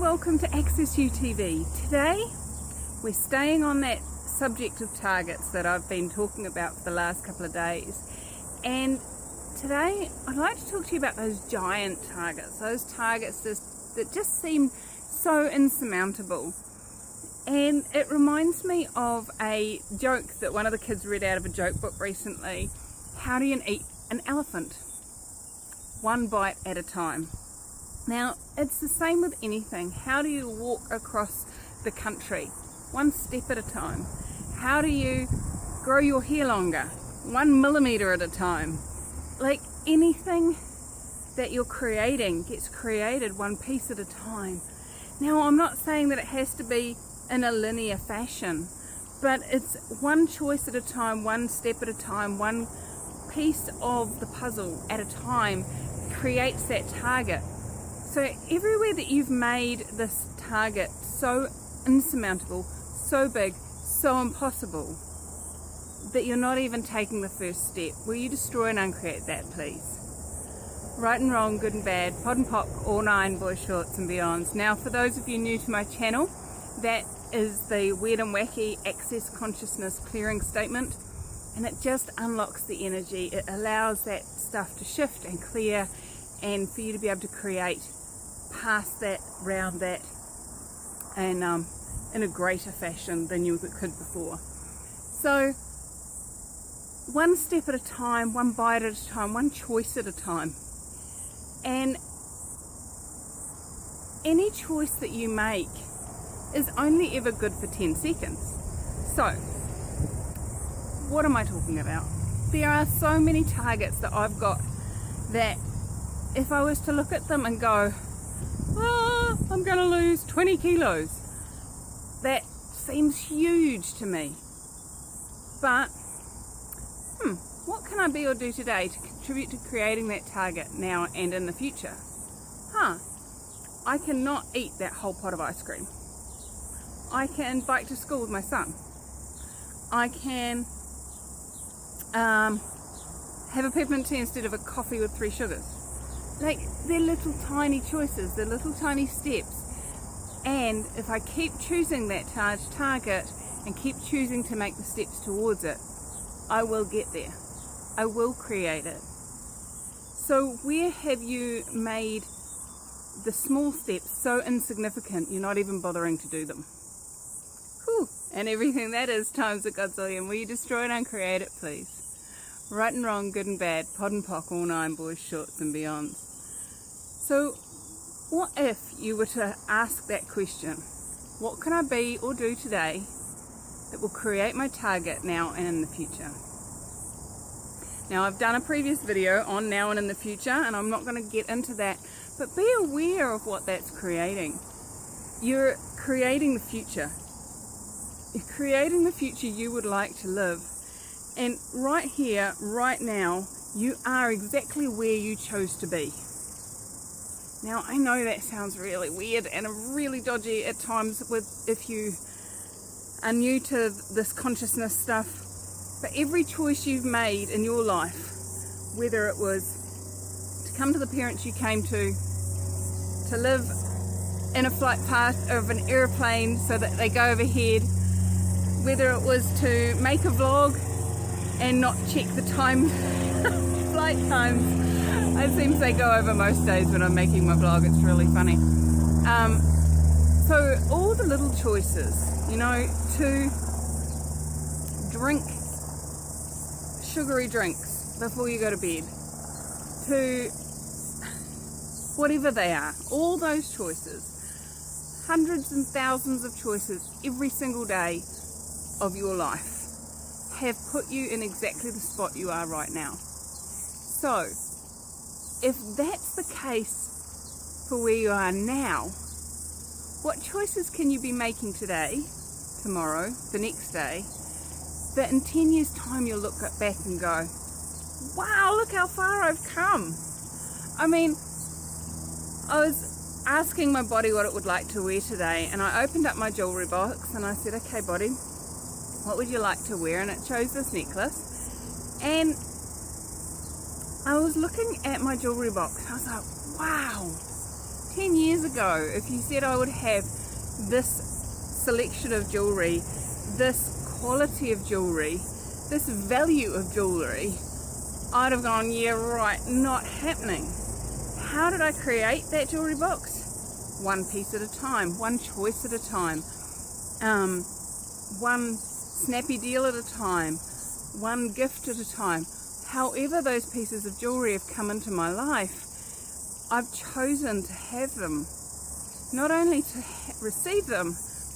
welcome to Access UTV. Today we're staying on that subject of targets that I've been talking about for the last couple of days, and today I'd like to talk to you about those giant targets, those targets that just seem so insurmountable. And it reminds me of a joke that one of the kids read out of a joke book recently. How do you eat an elephant? One bite at a time. Now, it's the same with anything. How do you walk across the country? One step at a time. How do you grow your hair longer? 1 millimeter at a time. Like anything that you're creating gets created one piece at a time. Now, I'm not saying that it has to be in a linear fashion, but it's one choice at a time, one step at a time, one piece of the puzzle at a time creates that target. So everywhere that you've made this target so insurmountable, so big, so impossible, that you're not even taking the first step, will you destroy and uncreate that, please? Right and wrong, good and bad, pod and poc, all nine, boys, shorts and beyonds. Now, for those of you new to my channel, that is the weird and wacky access consciousness clearing statement, and it just unlocks the energy. It allows that stuff to shift and clear, and for you to be able to create past that, round that, and in a greater fashion than you could before. So one step at a time, one bite at a time, one choice at a time. And any choice that you make is only ever good for 10 seconds. So what am I talking about? There are so many targets that I've got that if I was to look at them and go, oh, I'm going to lose 20 kilos, that seems huge to me. But what can I be or do today to contribute to creating that target now and in the future? I cannot eat that whole pot of ice cream. I can bike to school with my son. I can have a peppermint tea instead of a coffee with 3 sugars. Like, they're little tiny choices, they're little tiny steps. And if I keep choosing that target and keep choosing to make the steps towards it, I will get there. I will create it. So where have you made the small steps so insignificant you're not even bothering to do them? Whew. And everything that is times a godzillion. Will you destroy and uncreate it, please? Right and wrong, good and bad, pod and poc, all nine, boys, shorts and beyonds. So what if you were to ask that question? What can I be or do today that will create my target now and in the future? Now, I've done a previous video on now and in the future, and I'm not going to get into that, but be aware of what that's creating. You're creating the future. You're creating the future you would like to live. And right here, right now, you are exactly where you chose to be. Now, I know that sounds really weird and really dodgy at times if you are new to this consciousness stuff, but every choice you've made in your life, whether it was to come to the parents you came to live in a flight path of an airplane so that they go overhead, whether it was to make a vlog and not check the time, flight times. It seems they go over most days when I'm making my vlog. It's really funny. So all the little choices, you know, to drink sugary drinks before you go to bed, to whatever they are, all those choices, hundreds and thousands of choices every single day of your life have put you in exactly the spot you are right now. So if that's the case for where you are now, what choices can you be making today, tomorrow, the next day, that in 10 years time you'll look back and go, wow, look how far I've come. I mean, I was asking my body what it would like to wear today, and I opened up my jewelry box and I said, okay body, what would you like to wear? And it chose this necklace, and I was looking at my jewelry box and I was like, wow, 10 years ago, if you said I would have this selection of jewellery, this quality of jewellery, this value of jewellery, I'd have gone, yeah, right, not happening. How did I create that jewellery box? One piece at a time, one choice at a time, one snappy deal at a time, one gift at a time. However those pieces of jewellery have come into my life, I've chosen to have them. Not only to receive them,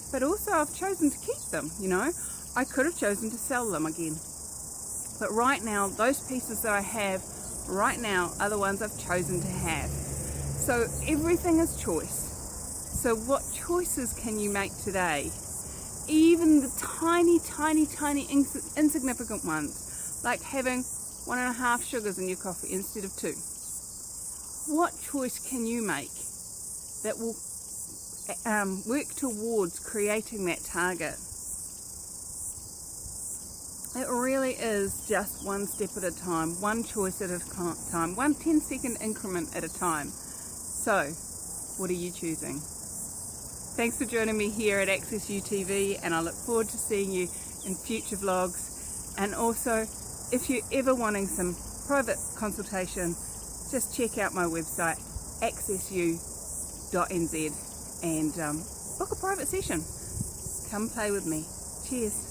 but also I've chosen to keep them, you know. I could have chosen to sell them again. But right now, those pieces that I have right now are the ones I've chosen to have. So everything is choice. So what choices can you make today? Even the tiny, tiny, tiny insignificant ones, like having 1.5 sugars in your coffee instead of 2. What choice can you make that will work towards creating that target? It really is just one step at a time, one choice at a time, one 10-second increment at a time. So, what are you choosing? Thanks for joining me here at Access You TV, and I look forward to seeing you in future vlogs. And also, if you're ever wanting some private consultation, just check out my website, accessu.nz, and book a private session. Come play with me. Cheers.